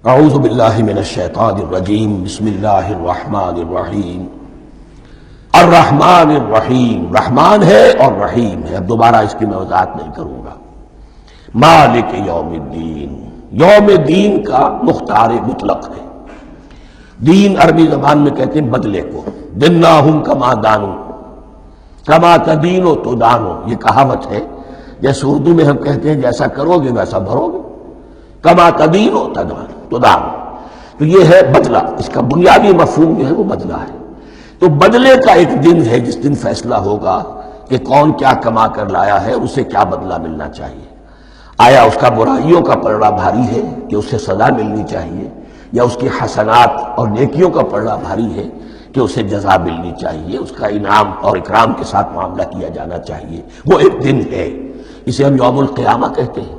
اعوذ باللہ من الشیطان الرجیم بسم اللہ الرحمن الرحیم الرحمن الرحیم، رحمان ہے اور رحیم ہے۔ اب دوبارہ اس کی میں وضاحت نہیں کروں گا۔ مالک یوم الدین، یوم دین کا مختار مطلق ہے۔ دین عربی زبان میں کہتے ہیں بدلے کو، دناہم کما دانو، کما تدینو تو دانو، یہ کہاوت ہے۔ جیسے اردو میں ہم کہتے ہیں جیسا کرو گے ویسا بھرو گے، کما تدینو تو دانو، تو یہ ہے بدلہ۔ اس کا بنیادی مفہوم جو ہے وہ بدلہ ہے۔ تو بدلے کا ایک دن ہے جس دن فیصلہ ہوگا کہ کون کیا کما کر لایا ہے، اسے کیا بدلہ ملنا چاہیے۔ آیا اس کا برائیوں کا پلڑا بھاری ہے کہ اسے سزا ملنی چاہیے، یا اس کی حسنات اور نیکیوں کا پلڑا بھاری ہے کہ اسے جزا ملنی چاہیے، اس کا انعام اور اکرام کے ساتھ معاملہ کیا جانا چاہیے۔ وہ ایک دن ہے، اسے ہم یوم القیامہ کہتے ہیں۔